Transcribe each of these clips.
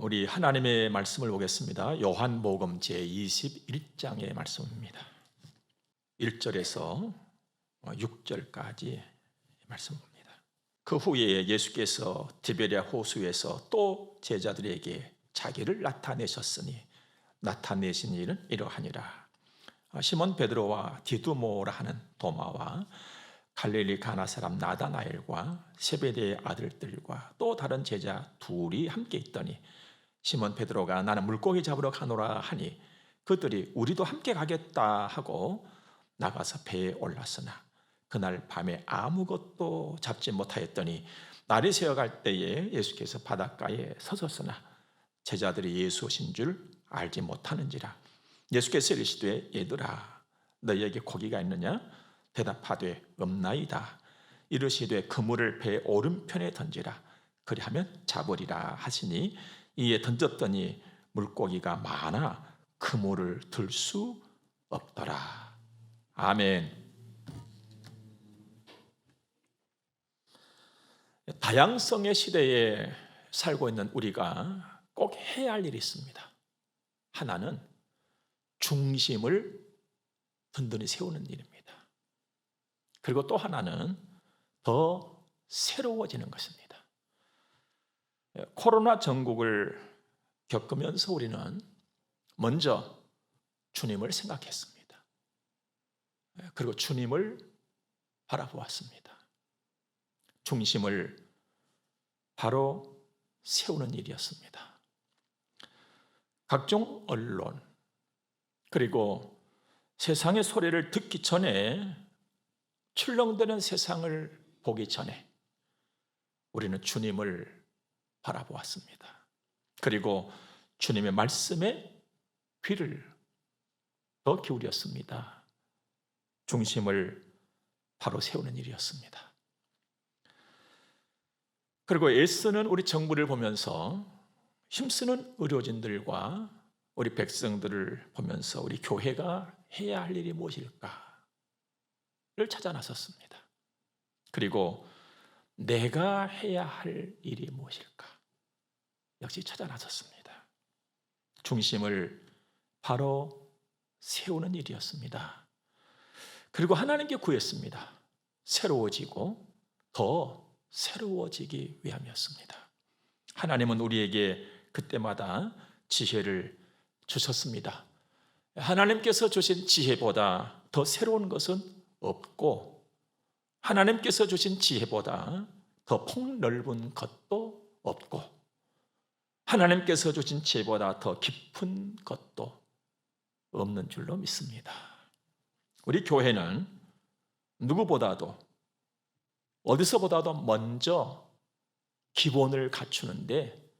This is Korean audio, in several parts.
우리 하나님의 말씀을 보겠습니다. 요한복음 제21장의 말씀입니다. 1절에서 6절까지 말씀입니다. 그 후에 예수께서 디베랴 호수에서 또 제자들에게 자기를 나타내셨으니 나타내신 일은 이러하니라. 시몬 베드로와 디두모라 하는 도마와 갈릴리 가나 사람 나다나엘과 세베대의 아들들과 또 다른 제자 둘이 함께 있더니 시몬 베드로가 나는 물고기 잡으러 가노라 하니 그들이 우리도 함께 가겠다 하고 나가서 배에 올랐으나 그날 밤에 아무것도 잡지 못하였더니 날이 새어갈 때에 예수께서 바닷가에 서셨으나 제자들이 예수 오신 줄 알지 못하는지라. 예수께서 이르시되 얘들아 너희에게 고기가 있느냐? 대답하되 없나이다. 이르시되 그물을 배 오른편에 던지라. 그리하면 잡으리라 하시니 이에 던졌더니 물고기가 많아 그물을 들 수 없더라. 아멘. 다양성의 시대에 살고 있는 우리가 꼭 해야 할 일이 있습니다. 하나는 중심을 든든히 세우는 일입니다. 그리고 또 하나는 더 새로워지는 것입니다. 코로나 전국을 겪으면서 우리는 먼저 주님을 생각했습니다. 그리고 주님을 바라보았습니다. 중심을 바로 세우는 일이었습니다. 각종 언론 그리고 세상의 소리를 듣기 전에 출렁대는 세상을 보기 전에 우리는 주님을 바라보았습니다. 그리고 주님의 말씀에 귀를 더 기울였습니다. 중심을 바로 세우는 일이었습니다. 그리고 애쓰는 우리 정부를 보면서 힘쓰는 의료진들과 우리 백성들을 보면서 우리 교회가 해야 할 일이 무엇일까를 찾아 나섰습니다. 그리고 내가 해야 할 일이 무엇일까? 역시 찾아 나섰습니다. 중심을 바로 세우는 일이었습니다. 그리고 하나님께 구했습니다. 새로워지고 더 새로워지기 위함이었습니다. 하나님은 우리에게 그때마다 지혜를 주셨습니다. 하나님께서 주신 지혜보다 더 새로운 것은 없고 하나님께서 주신 지혜보다 더 폭넓은 것도 없고 하나님께서 주신 지혜보다 더 깊은 것도 없는 줄로 믿습니다. 우리 교회는 누구보다도 어디서보다도 먼저 기본을 갖추는데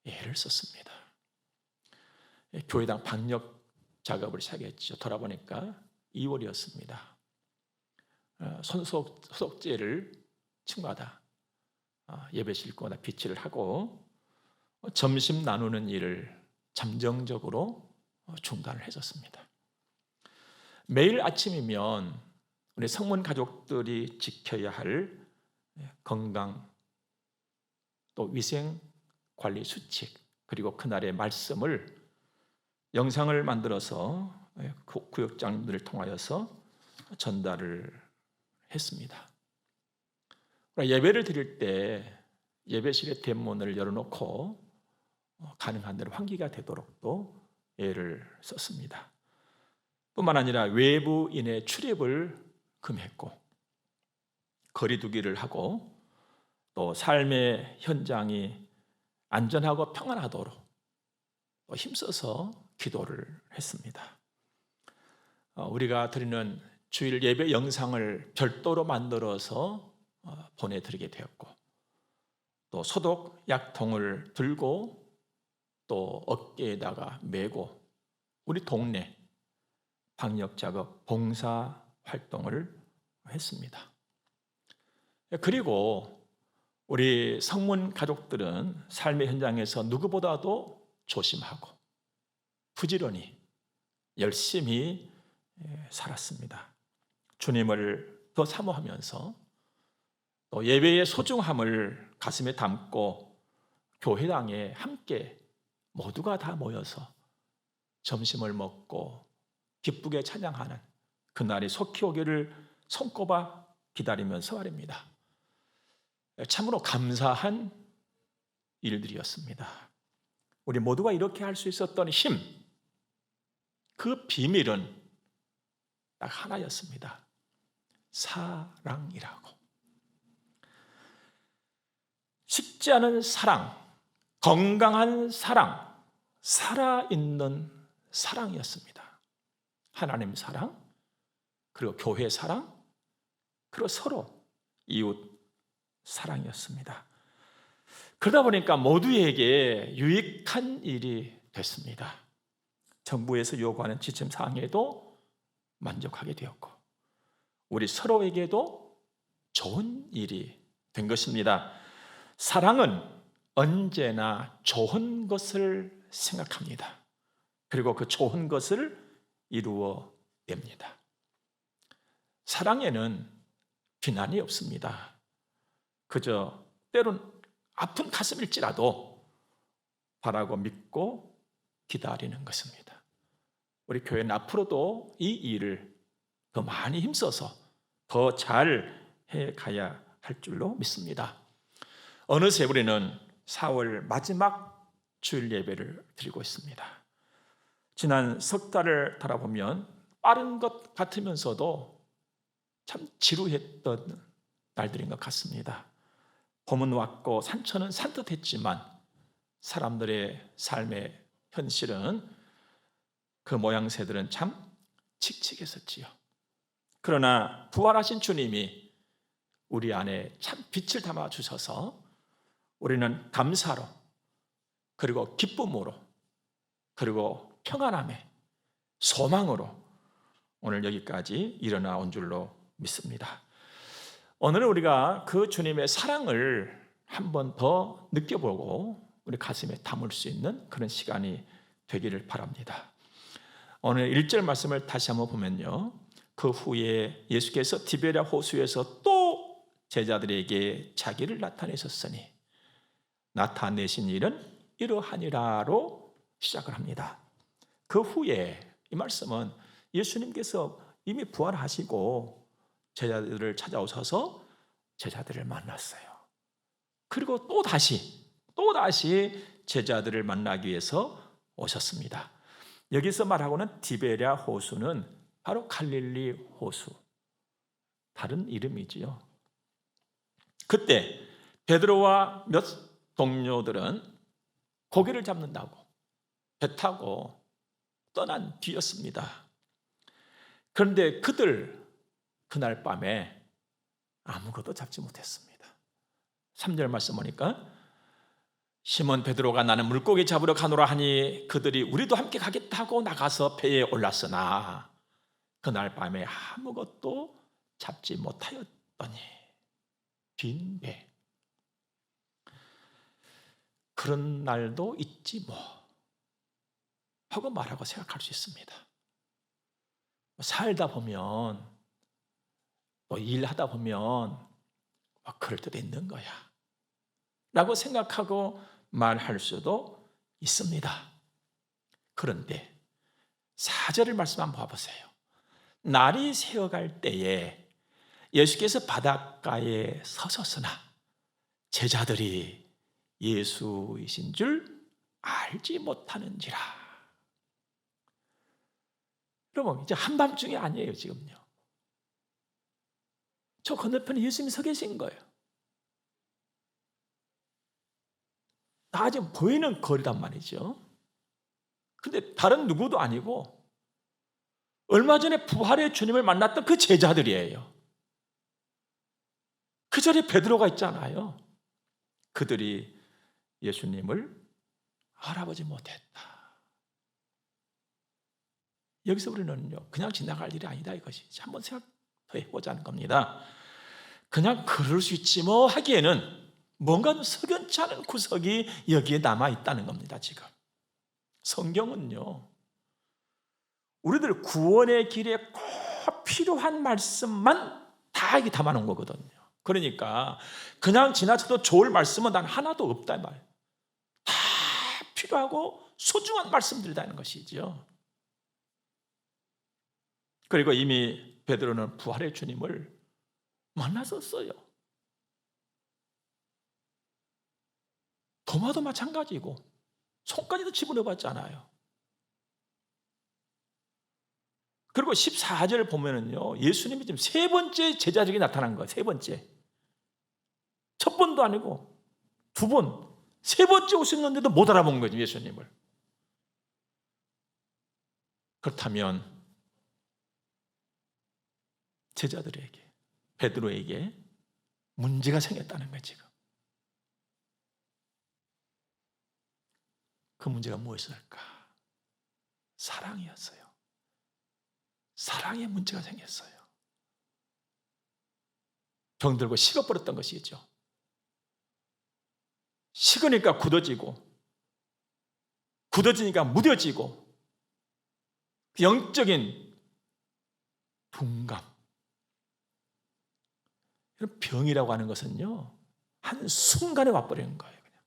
애를 썼습니다. 교회당 방역 작업을 시작했죠. 돌아보니까 2월이었습니다. 소독제를 층마다 예배실마다 비치를 하고 점심 나누는 일을 잠정적으로 중단을 해줬습니다. 매일 아침이면 우리 성문 가족들이 지켜야 할 건강 또 위생 관리 수칙 그리고 그날의 말씀을 영상을 만들어서 구역장들을 통하여서 전달을 했습니다. 예배를 드릴 때 예배실의 대문을 열어놓고 가능한 대로 환기가 되도록도 애를 썼습니다. 뿐만 아니라 외부인의 출입을 금했고 거리두기를 하고 또 삶의 현장이 안전하고 평안하도록 힘써서 기도를 했습니다. 우리가 드리는 주일 예배 영상을 별도로 만들어서 보내드리게 되었고 또 소독 약통을 들고 또 어깨에다가 메고 우리 동네 방역 작업 봉사 활동을 했습니다. 그리고 우리 성문 가족들은 삶의 현장에서 누구보다도 조심하고 부지런히 열심히 살았습니다. 주님을 더 사모하면서 또 예배의 소중함을 가슴에 담고 교회당에 함께 모두가 다 모여서 점심을 먹고 기쁘게 찬양하는 그날이 속히 오기를 손꼽아 기다리면서 말입니다. 참으로 감사한 일들이었습니다. 우리 모두가 이렇게 할 수 있었던 힘, 그 비밀은 딱 하나였습니다. 사랑이라고. 식지 않은 사랑, 건강한 사랑, 살아있는 사랑이었습니다. 하나님 사랑, 그리고 교회 사랑, 그리고 서로 이웃 사랑이었습니다. 그러다 보니까 모두에게 유익한 일이 됐습니다. 정부에서 요구하는 지침 사항에도 만족하게 되었고, 우리 서로에게도 좋은 일이 된 것입니다. 사랑은 언제나 좋은 것을 생각합니다. 그리고 그 좋은 것을 이루어냅니다. 사랑에는 비난이 없습니다. 그저 때론 아픈 가슴일지라도 바라고 믿고 기다리는 것입니다. 우리 교회는 앞으로도 이 일을 더 많이 힘써서 더 잘 해가야 할 줄로 믿습니다. 어느새 우리는 4월 마지막 주일 예배를 드리고 있습니다. 지난 석 달을 돌아보면 빠른 것 같으면서도 참 지루했던 날들인 것 같습니다. 봄은 왔고 산천은 산뜻했지만 사람들의 삶의 현실은 그 모양새들은 참 칙칙했었지요. 그러나 부활하신 주님이 우리 안에 참 빛을 담아 주셔서 우리는 감사로, 그리고 기쁨으로, 그리고 평안함에, 소망으로 오늘 여기까지 일어나 온 줄로 믿습니다. 오늘은 우리가 그 주님의 사랑을 한 번 더 느껴보고 우리 가슴에 담을 수 있는 그런 시간이 되기를 바랍니다. 오늘 1절 말씀을 다시 한번 보면요, 그 후에 예수께서 디베랴 호수에서 또 제자들에게 자기를 나타내셨으니 나타내신 일은 이러하니라로 시작을 합니다. 그 후에, 이 말씀은 예수님께서 이미 부활하시고 제자들을 찾아오셔서 제자들을 만났어요. 그리고 또 다시 제자들을 만나기 위해서 오셨습니다. 여기서 말하고는 디베랴 호수는 바로 갈릴리 호수, 다른 이름이지요. 그때 베드로와 몇 동료들은 고기를 잡는다고 배 타고 떠난 뒤였습니다. 그런데 그들 그날 밤에 아무것도 잡지 못했습니다. 3절 말씀 보니까 시몬 베드로가 나는 물고기 잡으러 가노라 하니 그들이 우리도 함께 가겠다고 나가서 배에 올랐으나 그날 밤에 아무것도 잡지 못하였더니 빈 배. 그런 날도 있지 뭐 하고 말하고 생각할 수 있습니다. 살다 보면 또 일하다 보면 그럴 때도 있는 거야 라고 생각하고 말할 수도 있습니다. 그런데 4절을 말씀 한번 봐보세요. 날이 새어갈 때에 예수께서 바닷가에 서셨으나 제자들이 예수이신 줄 알지 못하는지라. 여러분, 이제 한밤중이 아니에요. 지금요, 저 건너편에 예수님이 서 계신 거예요. 다 지금 보이는 거리란 말이죠. 근데 다른 누구도 아니고 얼마 전에 부활의 주님을 만났던 그 제자들이에요. 그 자리에 베드로가 있잖아요. 그들이 예수님을 알아보지 못했다. 여기서 우리는요, 그냥 지나갈 일이 아니다 이것이. 한번 생각해보자는 겁니다. 그냥 그럴 수 있지 뭐 하기에는 뭔가 석연치 않은 구석이 여기에 남아있다는 겁니다. 지금 성경은요, 우리들 구원의 길에 꼭 필요한 말씀만 다 이게 담아놓은 거거든요. 그러니까 그냥 지나쳐도 좋을 말씀은 난 하나도 없다 말. 다 필요하고 소중한 말씀들이라는 것이죠. 그리고 이미 베드로는 부활의 주님을 만났었어요. 도마도 마찬가지고 손까지도 집어넣어봤잖아요. 그리고 14절 보면은요, 예수님이 지금 세 번째 제자적이 나타난 거예요. 세 번째. 첫 번도 아니고 두 번, 세 번째 오셨는데도 못 알아본 거죠, 예수님을. 그렇다면 제자들에게, 베드로에게 문제가 생겼다는 거예요, 지금. 그 문제가 무엇일까? 사랑이었어요. 사랑에 문제가 생겼어요. 병들고 식어버렸던 것이죠. 식으니까 굳어지고, 굳어지니까 무뎌지고, 영적인 둔감. 병이라고 하는 것은요, 한순간에 와버리는 거예요. 그냥.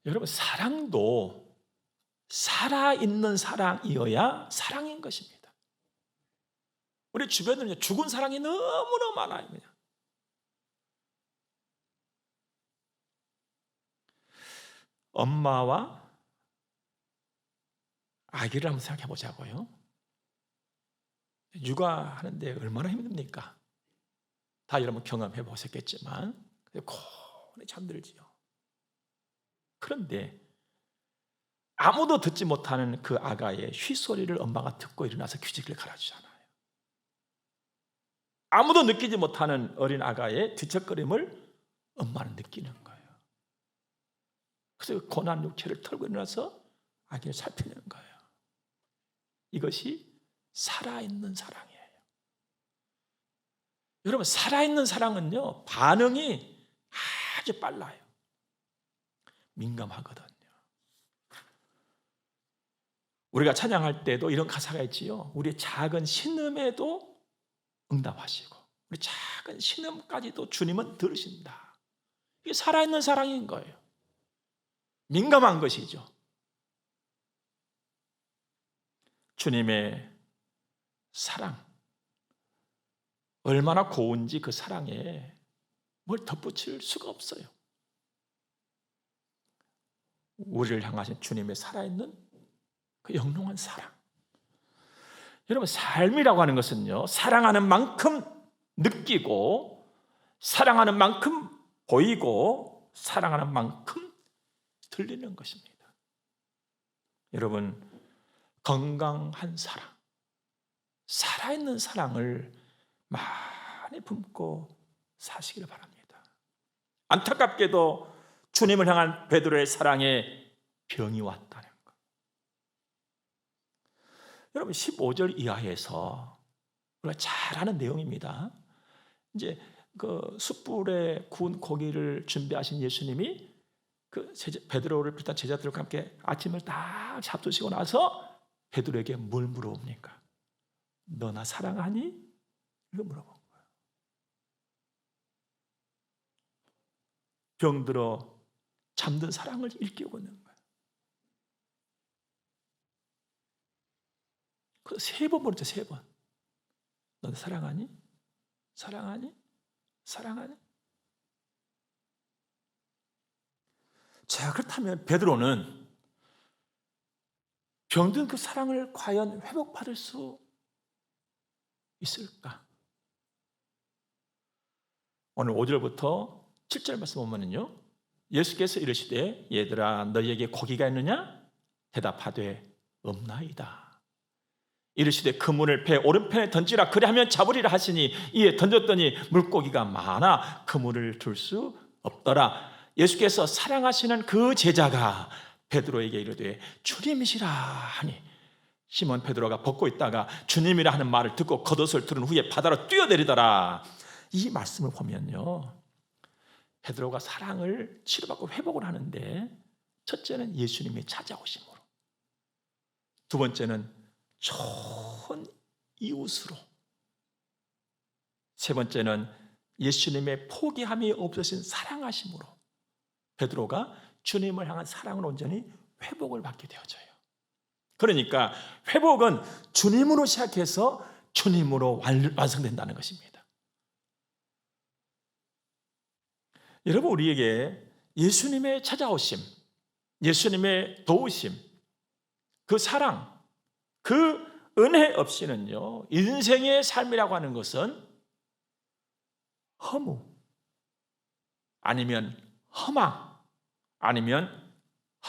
여러분, 사랑도 살아있는 사랑이어야 사랑인 것입니다. 우리 주변에는 죽은 사랑이 너무너무 많아요. 그냥. 엄마와 아기를 한번 생각해 보자고요. 육아하는데 얼마나 힘듭니까? 다 여러분 경험해 보셨겠지만 고온에 잠들지요. 그런데 아무도 듣지 못하는 그 아가의 휘소리를 엄마가 듣고 일어나서 규직을 갈아주잖아요. 아무도 느끼지 못하는 어린 아가의 뒤척거림을 엄마는 느끼는 거예요. 그래서 고난 육체를 털고 일어나서 아기를 살피는 거예요. 이것이 살아있는 사랑이에요. 여러분, 살아있는 사랑은요, 반응이 아주 빨라요. 민감하거든요. 우리가 찬양할 때도 이런 가사가 있지요. 우리의 작은 신음에도 응답하시고 우리 작은 신음까지도 주님은 들으신다. 이게 살아있는 사랑인 거예요. 민감한 것이죠. 주님의 사랑, 얼마나 고운지 그 사랑에 뭘 덧붙일 수가 없어요. 우리를 향하신 주님의 살아있는 그 영롱한 사랑. 여러분, 삶이라고 하는 것은요, 사랑하는 만큼 느끼고, 사랑하는 만큼 보이고, 사랑하는 만큼 들리는 것입니다. 여러분, 건강한 사랑, 살아있는 사랑을 많이 품고 사시기를 바랍니다. 안타깝게도 주님을 향한 베드로의 사랑에 병이 왔다는 것. 여러분, 15절 이하에서 우리가 잘 아는 내용입니다. 이제 그 숯불에 구운 고기를 준비하신 예수님이 그 베드로를 비롯한 제자들과 함께 아침을 딱 잡수시고 나서 베드로에게 뭘 물어봅니까? 너 나 사랑하니? 이거 물어본 거예요. 병들어 잠든 사랑을 일깨우고 있는 거예요. 그 세 번 물었죠, 세 번. 너 사랑하니? 사랑하니? 사랑하니? 자, 그렇다면 베드로는 병든 그 사랑을 과연 회복받을 수 있을까? 오늘 5절부터 7절 말씀 보면요, 예수께서 이르시되 얘들아 너희에게 고기가 있느냐? 대답하되 없나이다. 이르시되 그물을 배 오른편에 던지라 그리하면 잡으리라 하시니 이에 던졌더니 물고기가 많아 그물을 들 수 없더라. 예수께서 사랑하시는 그 제자가 베드로에게 이르되 주님이시라 하니 시몬 베드로가 벗고 있다가 주님이라 하는 말을 듣고 겉옷을 두른 후에 바다로 뛰어내리더라. 이 말씀을 보면요, 베드로가 사랑을 치료받고 회복을 하는데, 첫째는 예수님이 찾아오심으로, 두 번째는 좋은 이웃으로, 세 번째는 예수님의 포기함이 없으신 사랑하심으로 베드로가 주님을 향한 사랑을 온전히 회복을 받게 되어져요. 그러니까 회복은 주님으로 시작해서 주님으로 완성된다는 것입니다. 여러분, 우리에게 예수님의 찾아오심, 예수님의 도우심, 그 사랑, 그 은혜 없이는요, 인생의 삶이라고 하는 것은 허무, 아니면 허망, 아니면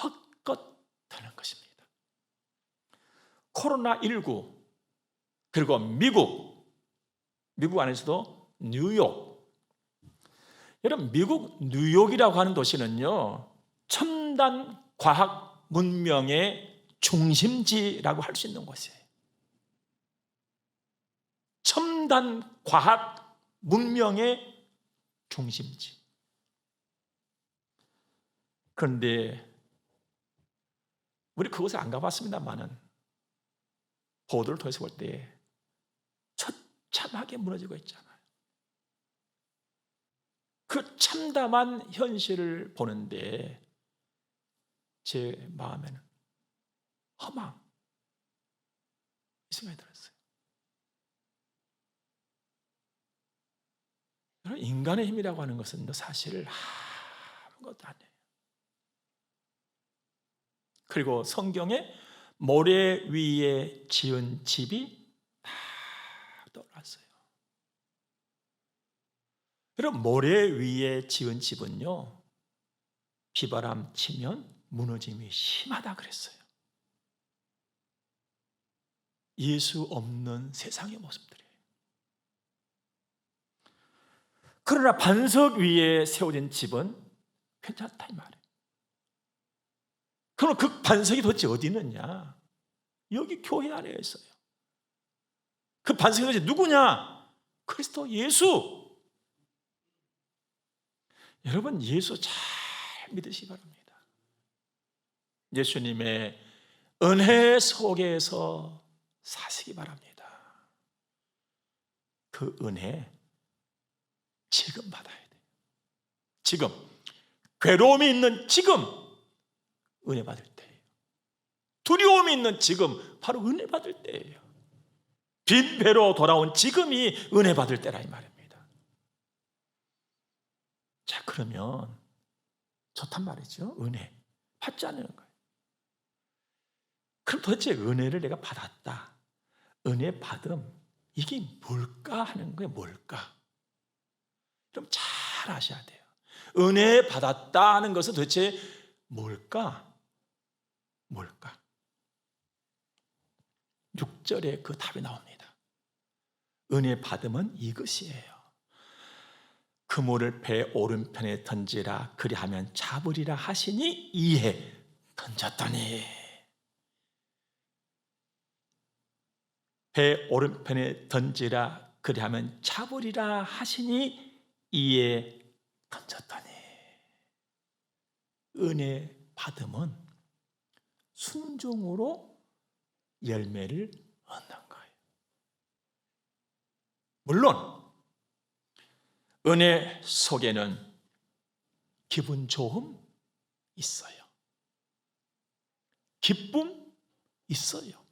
헛것되는 것입니다. 코로나19, 그리고 미국 안에서도 뉴욕. 여러분, 미국 뉴욕이라고 하는 도시는요, 첨단 과학 문명의 중심지라고 할 수 있는 곳이에요. 첨단 과학 문명의 중심지. 그런데 우리 그곳에 안 가봤습니다만은 보도를 통해서 볼 때 처참하게 무너지고 있잖아요. 그 참담한 현실을 보는데 제 마음에는 허망, 이 생각이 들었어요. 인간의 힘이라고 하는 것은 사실 아무것도 아니에요. 그리고 성경에 모래 위에 지은 집이 다 떠올랐어요. 여러분, 모래 위에 지은 집은요, 비바람 치면 무너짐이 심하다 그랬어요. 예수 없는 세상의 모습들이에요. 그러나 반석 위에 세워진 집은 괜찮다 이 말이에요. 그럼 그 반석이 도대체 어디 있느냐? 여기 교회 안에 있어요. 그 반석이 도대체 누구냐? 그리스도 예수. 여러분, 예수 잘 믿으시기 바랍니다. 예수님의 은혜 속에서 사시기 바랍니다. 그 은혜 지금 받아야 돼요. 지금 괴로움이 있는 지금 은혜 받을 때예요. 두려움이 있는 지금 바로 은혜 받을 때예요. 빈 배로 돌아온 지금이 은혜 받을 때라 이 말입니다. 자, 그러면 좋단 말이죠. 은혜 받지 않는 거예요. 그럼 도대체 은혜를 내가 받았다, 은혜 받음, 이게 뭘까 하는 거예요. 뭘까? 좀 잘 아셔야 돼요. 은혜 받았다 하는 것은 도대체 뭘까? 6절에 그 답이 나옵니다. 은혜 받음은 이것이에요. 그물을 배 오른편에 던지라, 그리하면 잡으리라 하시니 이에 던졌더니. 배 오른편에 던지라, 그리하면 잡으리라 하시니 이에 던졌더니. 은혜 받음은 순종으로 열매를 얻는 거예요. 물론 은혜 속에는 기분 좋음 있어요. 기쁨 있어요.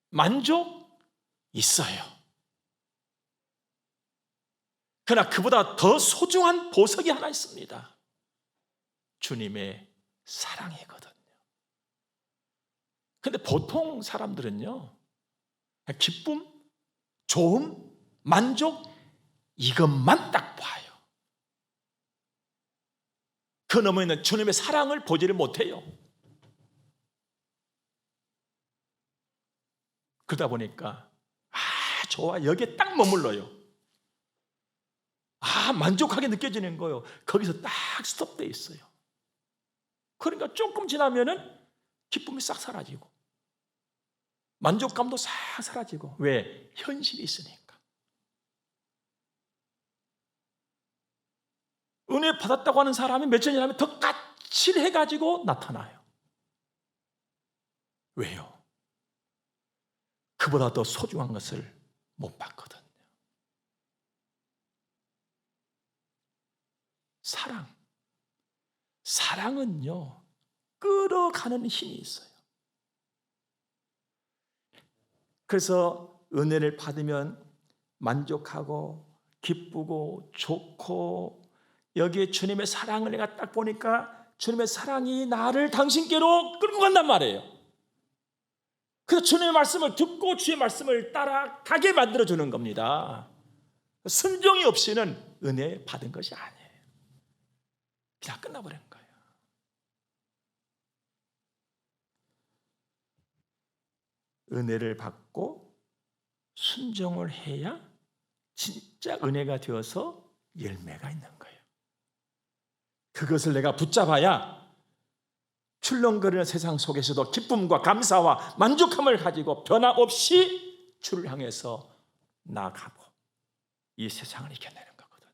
만족 있어요. 그러나 그보다 더 소중한 보석이 하나 있습니다. 주님의 사랑이거든요. 근데 보통 사람들은요, 기쁨, 좋음, 만족, 이것만 딱 봐요. 그 너머에 있는 주님의 사랑을 보지를 못해요. 그러다 보니까 좋아, 여기에 딱 머물러요. 만족하게 느껴지는 거예요. 거기서 딱 스톱돼 있어요. 그러니까 조금 지나면은 기쁨이 싹 사라지고 만족감도 싹 사라지고. 왜? 현실이 있으니까. 은혜 받았다고 하는 사람이 며칠 지나면 더 까칠해가지고 나타나요. 왜요? 그보다 더 소중한 것을 못 봤거든요. 사랑은요, 끌어가는 힘이 있어요. 그래서 은혜를 받으면 만족하고 기쁘고 좋고, 여기에 주님의 사랑을 내가 딱 보니까 주님의 사랑이 나를 당신께로 끌고 간단 말이에요. 그래서 주님의 말씀을 듣고 주의 말씀을 따라가게 만들어주는 겁니다. 순종이 없이는 은혜 받은 것이 아니에요. 그냥 끝나버리는 거예요. 은혜를 받고 순종을 해야 진짜 은혜가 되어서 열매가 있는 거예요. 그것을 내가 붙잡아야 출렁거리는 세상 속에서도 기쁨과 감사와 만족함을 가지고 변함없이 주를 향해서 나아가고 이 세상을 이겨내는 거거든요.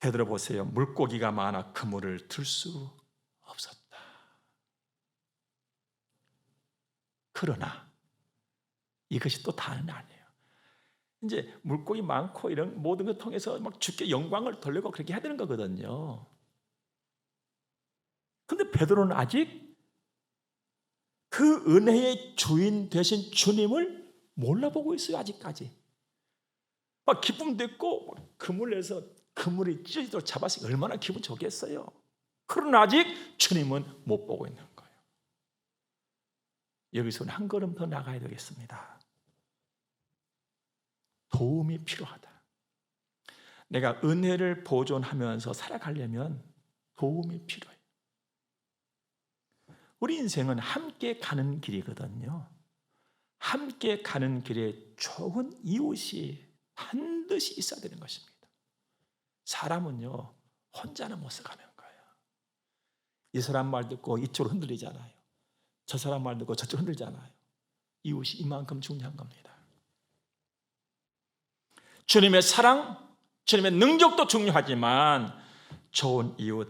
베드로 보세요. 물고기가 많아 그물을 들 수 없었다. 그러나 이것이 또 다는 아니에요. 이제 물고기 많고 이런 모든 걸 통해서 막 주께 영광을 돌리고 그렇게 해야 되는 거거든요. 근데 베드로는 아직 그 은혜의 주인 되신 주님을 몰라보고 있어요. 아직까지. 막 기쁨도 있고 그물을 내서 그물이 찢어지도록 잡았으니 얼마나 기분 좋겠어요. 그러나 아직 주님은 못 보고 있는 거예요. 여기서는 한 걸음 더 나가야 되겠습니다. 도움이 필요하다. 내가 은혜를 보존하면서 살아가려면 도움이 필요해요. 우리 인생은 함께 가는 길이거든요. 함께 가는 길에 좋은 이웃이 반드시 있어야 되는 것입니다. 사람은요, 혼자는 못 써가는 거예요. 이 사람 말 듣고 이쪽으로 흔들리잖아요. 저 사람 말 듣고 저쪽으로 흔들잖아요. 이웃이 이만큼 중요한 겁니다. 주님의 사랑, 주님의 능력도 중요하지만 좋은 이웃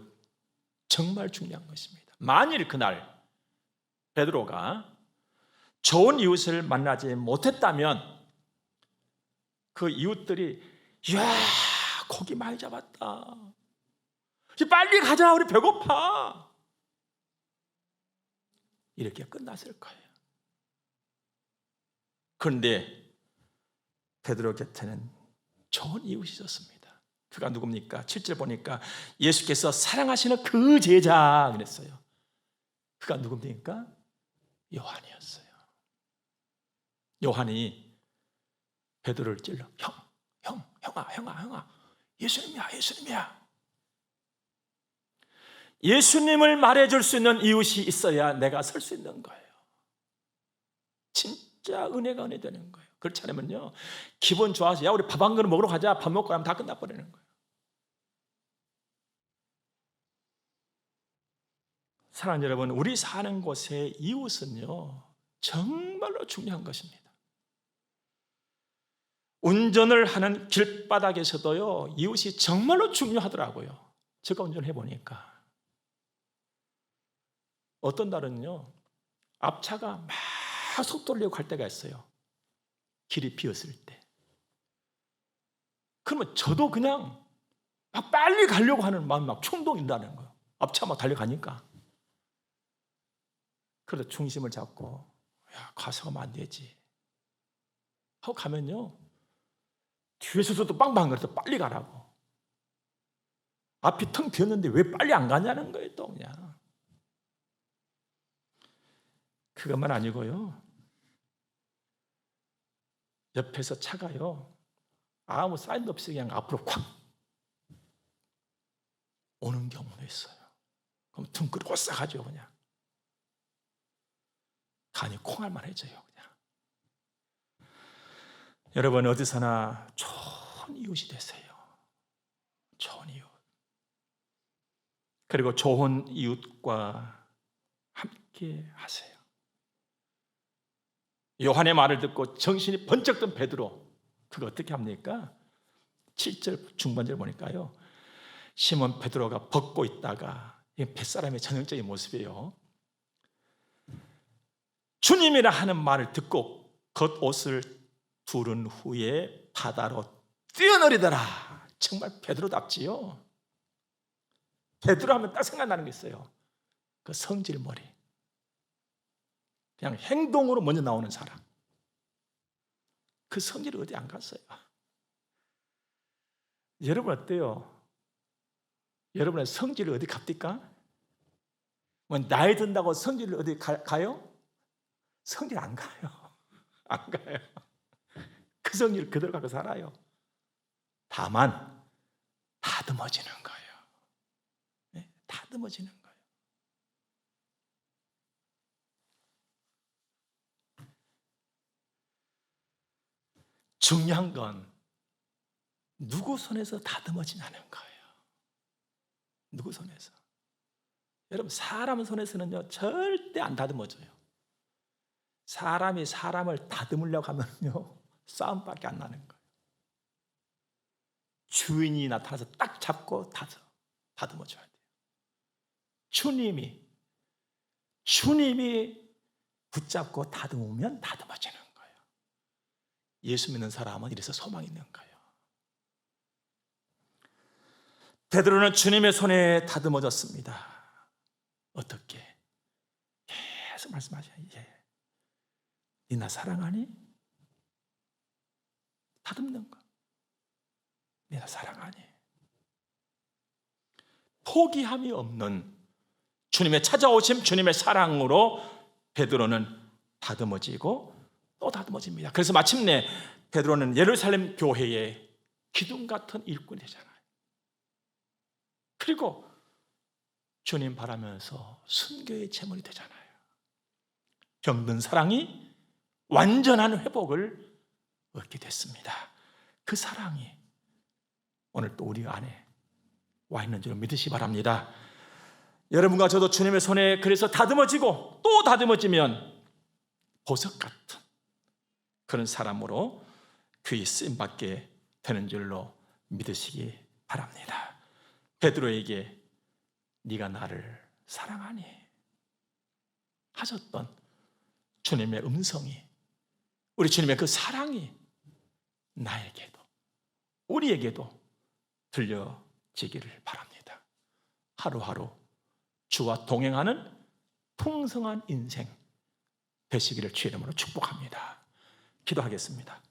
정말 중요한 것입니다. 만일 그날 베드로가 좋은 이웃을 만나지 못했다면 그 이웃들이 이야 고기 많이 잡았다. 이제 빨리 가자 우리 배고파. 이렇게 끝났을 거예요. 그런데 베드로 곁에는 좋은 이웃이 있었습니다. 그가 누굽니까? 7절 보니까 예수께서 사랑하시는 그 제자 그랬어요. 그가 누굽니까? 요한이었어요. 요한이 베드로를 찔러 형아 예수님이야. 예수님을 말해줄 수 있는 이웃이 있어야 내가 설 수 있는 거예요. 진짜 은혜가 은혜 되는 거예요. 그렇지 않으면요 기분 좋아서 야 우리 밥 한 그릇 먹으러 가자 밥 먹고 나면 다 끝나버리는 거예요. 사랑하는 여러분, 우리 사는 곳의 이웃은요 정말로 중요한 것입니다. 운전을 하는 길바닥에서도요 이웃이 정말로 중요하더라고요. 제가 운전해 보니까 어떤 날은요 앞차가 막 속도를 내고 갈 때가 있어요. 길이 비었을 때. 그러면 저도 그냥 막 빨리 가려고 하는 마음이 막 충동이 나는 거예요. 앞차 막 달려가니까. 그래서 중심을 잡고 야 가서 가면 안 되지 하고 가면요 뒤에서도 빵빵거려서 빨리 가라고. 앞이 텅 비었는데 왜 빨리 안 가냐는 거예요. 또 그냥 그것만 아니고요 옆에서 차가요 아무 사인도 없이 그냥 앞으로 콱 오는 경우도 있어요. 그럼 등 끌고 싸가죠. 그냥 간이 콩알만 해져요. 그냥 여러분 어디서나 좋은 이웃이 되세요. 좋은 이웃. 그리고 좋은 이웃과 함께 하세요. 요한의 말을 듣고 정신이 번쩍 든 베드로 그거 어떻게 합니까? 7절 중반절 보니까요 시몬 베드로가 벗고 있다가 이게 뱃사람의 전형적인 모습이에요. 주님이라 하는 말을 듣고 겉옷을 두른 후에 바다로 뛰어내리더라. 정말 베드로답지요. 베드로 하면 딱 생각나는 게 있어요. 그 성질 머리. 그냥 행동으로 먼저 나오는 사람. 그 성질이 어디 안 갔어요. 여러분 어때요? 여러분의 성질이 어디 갑니까? 뭐 나이 든다고 성질이 어디 가요? 성질 안 가요. 안 가요. 그 성질 그대로 갖고 살아요. 다만 다듬어지는 거예요. 네? 다듬어지는 거예요. 중요한 건 누구 손에서 다듬어지냐는 거예요. 누구 손에서? 여러분 사람 손에서는요 절대 안 다듬어져요. 사람이 사람을 다듬으려고 하면요 싸움밖에 안 나는 거예요. 주인이 나타나서 딱 잡고 다듬어줘야 돼요. 주님이 붙잡고 다듬으면 다듬어지는 거예요. 예수 믿는 사람은 이래서 소망이 있는 거예요. 베드로는 주님의 손에 다듬어졌습니다. 어떻게? 계속 말씀하셔요. 니 나 사랑하니? 다듬는 거. 니 나 사랑하니? 포기함이 없는 주님의 찾아오심, 주님의 사랑으로 베드로는 다듬어지고 또 다듬어집니다. 그래서 마침내 베드로는 예루살렘 교회의 기둥 같은 일꾼이 되잖아요. 그리고 주님 바라면서 순교의 제물이 되잖아요. 병든 사랑이 완전한 회복을 얻게 됐습니다. 그 사랑이 오늘 또 우리 안에 와 있는 줄 믿으시기 바랍니다. 여러분과 저도 주님의 손에 그래서 다듬어지고 또 다듬어지면 보석 같은 그런 사람으로 그의 쓰임받게 되는 줄로 믿으시기 바랍니다. 베드로에게 네가 나를 사랑하니 하셨던 주님의 음성이, 우리 주님의 그 사랑이 나에게도 우리에게도 들려지기를 바랍니다. 하루하루 주와 동행하는 풍성한 인생 되시기를 주의 이름으로 축복합니다. 기도하겠습니다.